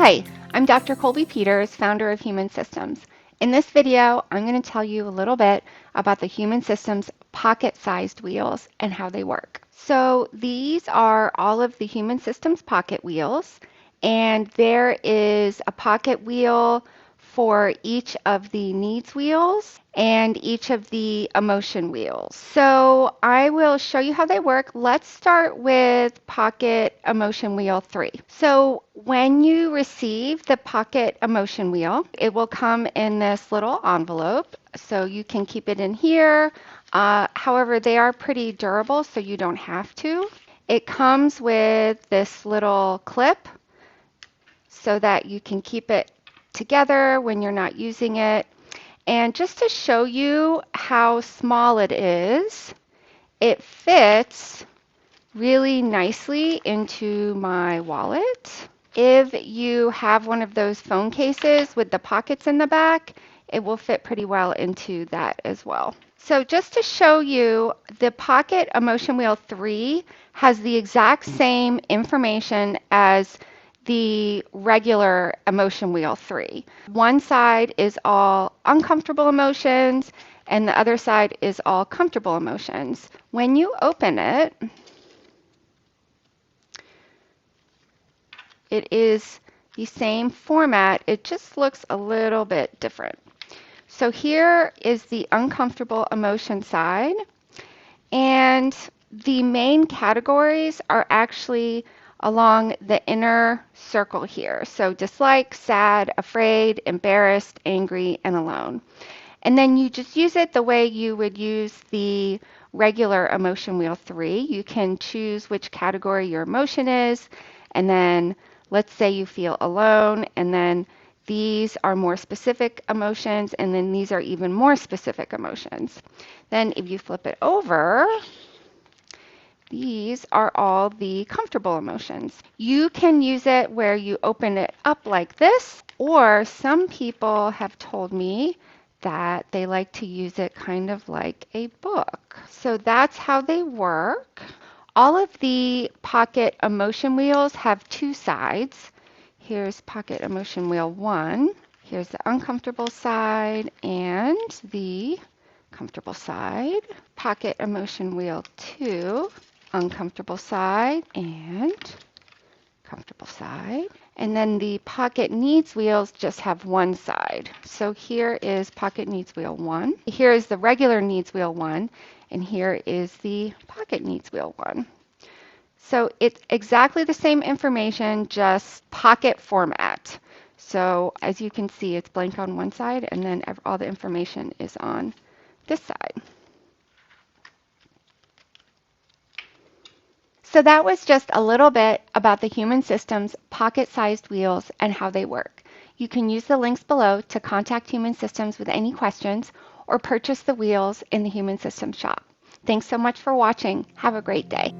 Hi, I'm Dr. Colby Peters, founder of Human Systems. In this video, I'm going to tell you a little bit about the Human Systems pocket-sized wheels and how they work. So these are all of the Human Systems pocket wheels, and there is a pocket wheel for each of the needs wheels and each of the emotion wheels. So I will show you how they work. Let's start with pocket emotion wheel 3. So when you receive the pocket emotion wheel, it will come in this little envelope. So you can keep it in here. However, they are pretty durable, so you don't have to. It comes with this little clip so that you can keep it together when you're not using it. And just to show you how small it is, it fits really nicely into my wallet. If you have one of those phone cases with the pockets in the back, it will fit pretty well into that as well. So just to show you, the Pocket Emotion Wheel 3 has the exact same information as the regular Emotion Wheel 3. One side is all uncomfortable emotions, and the other side is all comfortable emotions. When you open it, it is the same format, it just looks a little bit different. So here is the uncomfortable emotion side, and the main categories are actually along the inner circle here. So dislike, sad, afraid, embarrassed, angry, and alone. And then you just use it the way you would use the regular emotion wheel 3. You can choose which category your emotion is, and then let's say you feel alone, and then these are more specific emotions, and then these are even more specific emotions. Then if you flip it over, these are all the comfortable emotions. You can use it where you open it up like this, or some people have told me that they like to use it kind of like a book. So that's how they work. All of the pocket emotion wheels have two sides. Here's pocket emotion wheel 1. Here's the uncomfortable side and the comfortable side. Pocket emotion wheel 2, uncomfortable side and comfortable side. And then the pocket needs wheels just have one side. So here is pocket needs wheel 1. Here is the regular needs wheel 1. And here is the pocket needs wheel 1. So it's exactly the same information, just pocket format. So as you can see, it's blank on one side, and then all the information is on this side. So that was just a little bit about the Human Systems pocket-sized wheels and how they work. You can use the links below to contact Human Systems with any questions or purchase the wheels in the Human Systems shop. Thanks so much for watching. Have a great day.